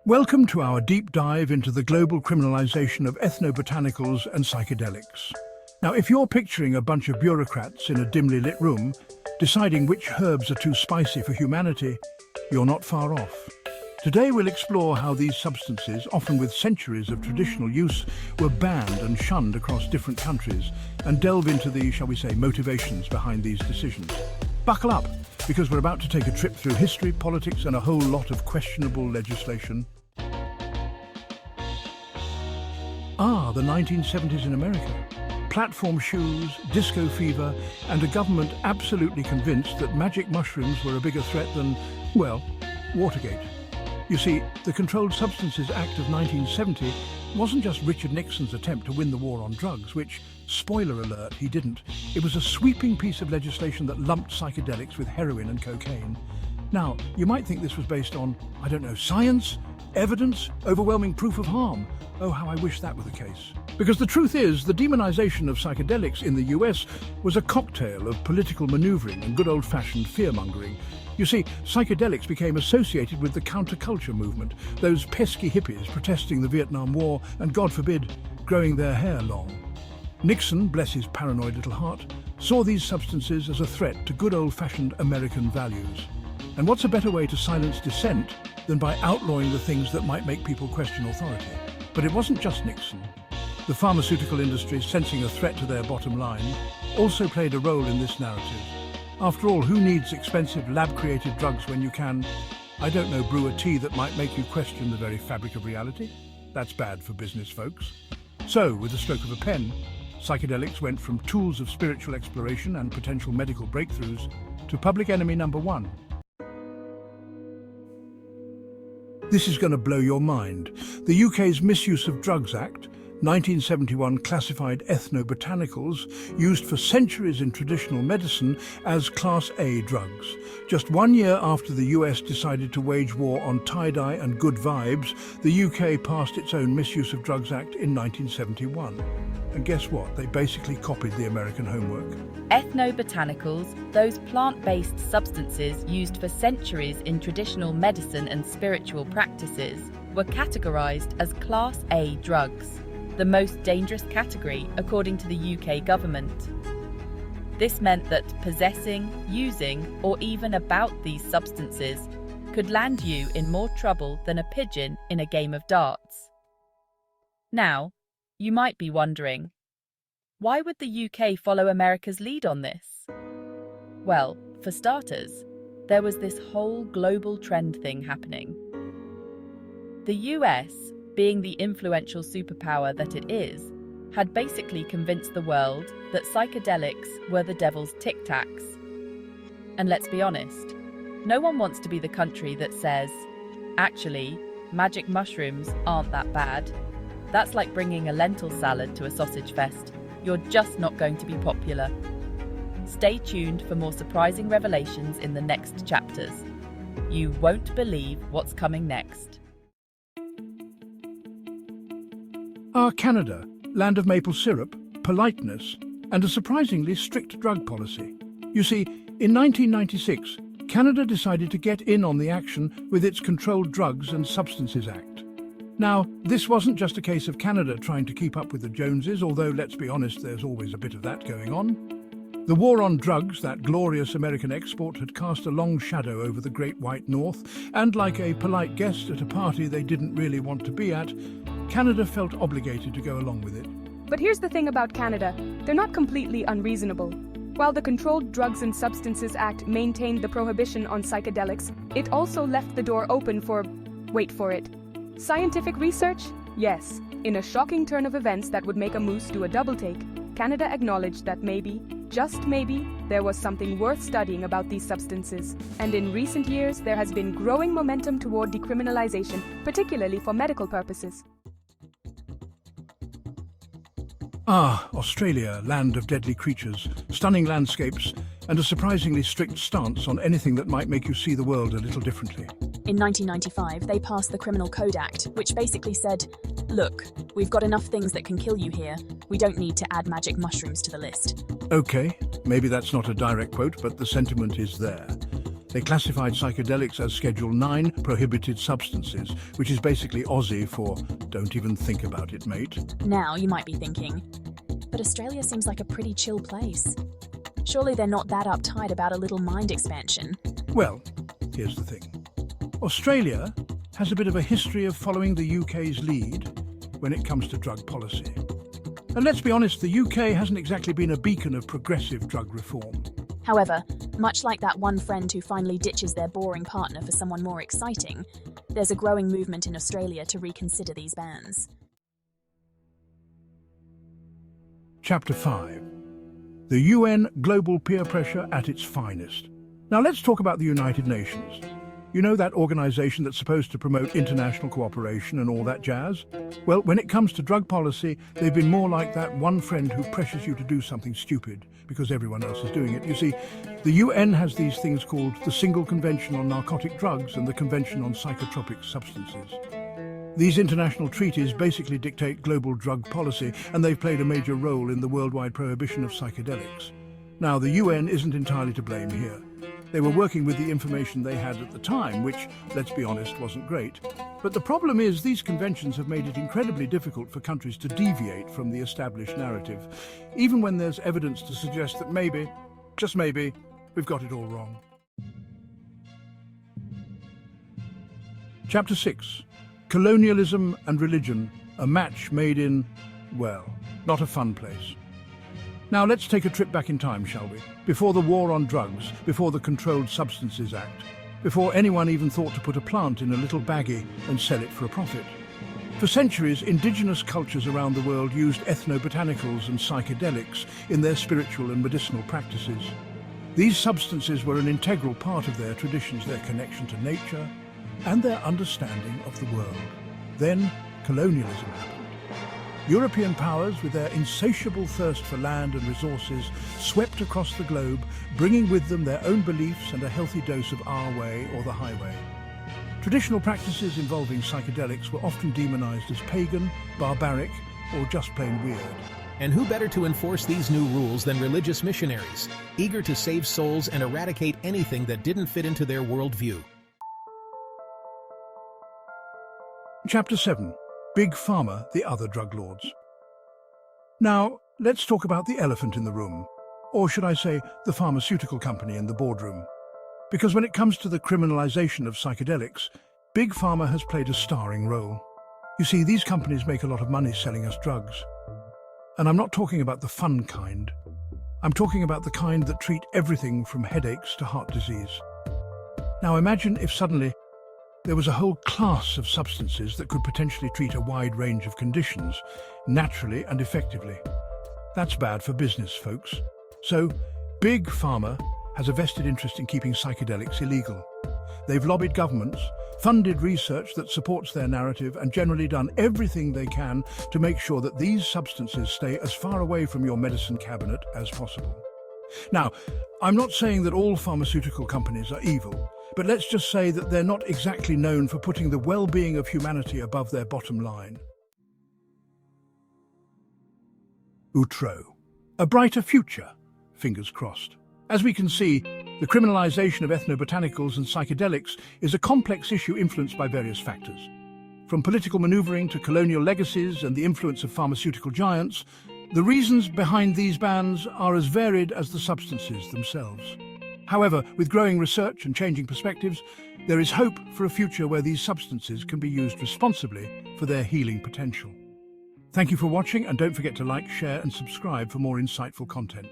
Welcome to our deep dive into the global criminalization of ethnobotanicals and psychedelics. Now, if you're picturing a bunch of bureaucrats in a dimly lit room, deciding which herbs are too spicy for humanity, you're not far off. Today we'll explore how these substances, often with centuries of traditional use, were banned and shunned across different countries, and delve into the, shall we say, motivations behind these decisions. Buckle up, because we're about to take a trip through history, politics, and a whole lot of questionable legislation. The 1970s in America. Platform shoes, disco fever, and a government absolutely convinced that magic mushrooms were a bigger threat than, well, Watergate. You see, the Controlled Substances Act of 1970 wasn't just Richard Nixon's attempt to win the war on drugs, which, spoiler alert, he didn't. It was a sweeping piece of legislation that lumped psychedelics with heroin and cocaine. Now, you might think this was based on, I don't know, science, evidence, overwhelming proof of harm. Oh, how I wish that were the case. Because the truth is, the demonization of psychedelics in the US was a cocktail of political maneuvering and good old-fashioned fear-mongering. You see, psychedelics became associated with the counterculture movement, those pesky hippies protesting the Vietnam War and, God forbid, growing their hair long. Nixon, bless his paranoid little heart, saw these substances as a threat to good old-fashioned American values. And what's a better way to silence dissent than by outlawing the things that might make people question authority? But it wasn't just Nixon. The pharmaceutical industry, sensing a threat to their bottom line, also played a role in this narrative. After all, who needs expensive lab-created drugs when you can, I don't know, brew a tea that might make you question the very fabric of reality? That's bad for business folks. So, with the stroke of a pen, psychedelics went from tools of spiritual exploration and potential medical breakthroughs to public enemy number one. This is going to blow your mind. The UK's Misuse of Drugs Act, 1971, classified ethnobotanicals used for centuries in traditional medicine as Class A drugs. Just 1 year after the US decided to wage war on tie-dye and good vibes, the UK passed its own Misuse of Drugs Act in 1971. And guess what? They basically copied the American homework. Ethnobotanicals, those plant-based substances used for centuries in traditional medicine and spiritual practices, were categorized as Class A drugs, the most dangerous category according to the UK government. This meant that possessing, using, or even about these substances could land you in more trouble than a pigeon in a game of darts. Now, you might be wondering, why would the UK follow America's lead on this? Well, for starters, there was this whole global trend thing happening. The US, being the influential superpower that it is, had basically convinced the world that psychedelics were the devil's tic-tacs. And let's be honest, no one wants to be the country that says, actually, magic mushrooms aren't that bad. That's like bringing a lentil salad to a sausage fest. You're just not going to be popular. Stay tuned for more surprising revelations in the next chapters. You won't believe what's coming next. Canada, land of maple syrup, politeness, and a surprisingly strict drug policy. You see, in 1996, Canada decided to get in on the action with its Controlled Drugs and Substances Act. Now, this wasn't just a case of Canada trying to keep up with the Joneses, although, let's be honest, there's always a bit of that going on. The war on drugs, that glorious American export, had cast a long shadow over the Great White North, and like a polite guest at a party they didn't really want to be at, Canada felt obligated to go along with it. But here's the thing about Canada, they're not completely unreasonable. While the Controlled Drugs and Substances Act maintained the prohibition on psychedelics, it also left the door open for, wait for it, scientific research? Yes. In a shocking turn of events that would make a moose do a double take, Canada acknowledged that maybe, just maybe, there was something worth studying about these substances. And in recent years, there has been growing momentum toward decriminalization, particularly for medical purposes. Australia, land of deadly creatures, stunning landscapes, and a surprisingly strict stance on anything that might make you see the world a little differently. In 1995, they passed the Criminal Code Act, which basically said, look, we've got enough things that can kill you here. We don't need to add magic mushrooms to the list. Okay, maybe that's not a direct quote, but the sentiment is there. They classified psychedelics as Schedule 9 prohibited substances, which is basically Aussie for "don't even think about it, mate." Now, you might be thinking, but Australia seems like a pretty chill place. Surely they're not that uptight about a little mind expansion. Well, here's the thing. Australia has a bit of a history of following the UK's lead when it comes to drug policy. And let's be honest, the UK hasn't exactly been a beacon of progressive drug reform. However, much like that one friend who finally ditches their boring partner for someone more exciting, there's a growing movement in Australia to reconsider these bans. Chapter 5. The UN Global Peer Pressure at its finest. Now let's talk about the United Nations. You know, that organization that's supposed to promote international cooperation and all that jazz? Well, when it comes to drug policy, they've been more like that one friend who pressures you to do something stupid because everyone else is doing it. You see, the UN has these things called the Single Convention on Narcotic Drugs and the Convention on Psychotropic Substances. These international treaties basically dictate global drug policy, and they've played a major role in the worldwide prohibition of psychedelics. Now, the UN isn't entirely to blame here. They were working with the information they had at the time, which, let's be honest, wasn't great. But the problem is these conventions have made it incredibly difficult for countries to deviate from the established narrative, even when there's evidence to suggest that maybe, just maybe, we've got it all wrong. Chapter 6. Colonialism and Religion, a match made in, well, not a fun place. Now let's take a trip back in time, shall we? Before the war on drugs, before the Controlled Substances Act, before anyone even thought to put a plant in a little baggie and sell it for a profit. For centuries, indigenous cultures around the world used ethnobotanicals and psychedelics in their spiritual and medicinal practices. These substances were an integral part of their traditions, their connection to nature, and their understanding of the world. Then, colonialism happened. European powers, with their insatiable thirst for land and resources, swept across the globe, bringing with them their own beliefs and a healthy dose of our way or the highway. Traditional practices involving psychedelics were often demonized as pagan, barbaric, or just plain weird. And who better to enforce these new rules than religious missionaries, eager to save souls and eradicate anything that didn't fit into their worldview? Chapter 7. Big Pharma, the other drug lords. Now, let's talk about the elephant in the room, or should I say, the pharmaceutical company in the boardroom. Because when it comes to the criminalization of psychedelics, Big Pharma has played a starring role. You see, these companies make a lot of money selling us drugs. And I'm not talking about the fun kind. I'm talking about the kind that treat everything from headaches to heart disease. Now imagine if suddenly there was a whole class of substances that could potentially treat a wide range of conditions, naturally and effectively. That's bad for business, folks. So, Big Pharma has a vested interest in keeping psychedelics illegal. They've lobbied governments, funded research that supports their narrative, and generally done everything they can to make sure that these substances stay as far away from your medicine cabinet as possible. Now, I'm not saying that all pharmaceutical companies are evil, but let's just say that they're not exactly known for putting the well-being of humanity above their bottom line. Outro. A brighter future, fingers crossed. As we can see, the criminalization of ethnobotanicals and psychedelics is a complex issue influenced by various factors. From political maneuvering to colonial legacies and the influence of pharmaceutical giants, the reasons behind these bans are as varied as the substances themselves. However, with growing research and changing perspectives, there is hope for a future where these substances can be used responsibly for their healing potential. Thank you for watching, and don't forget to like, share and subscribe for more insightful content.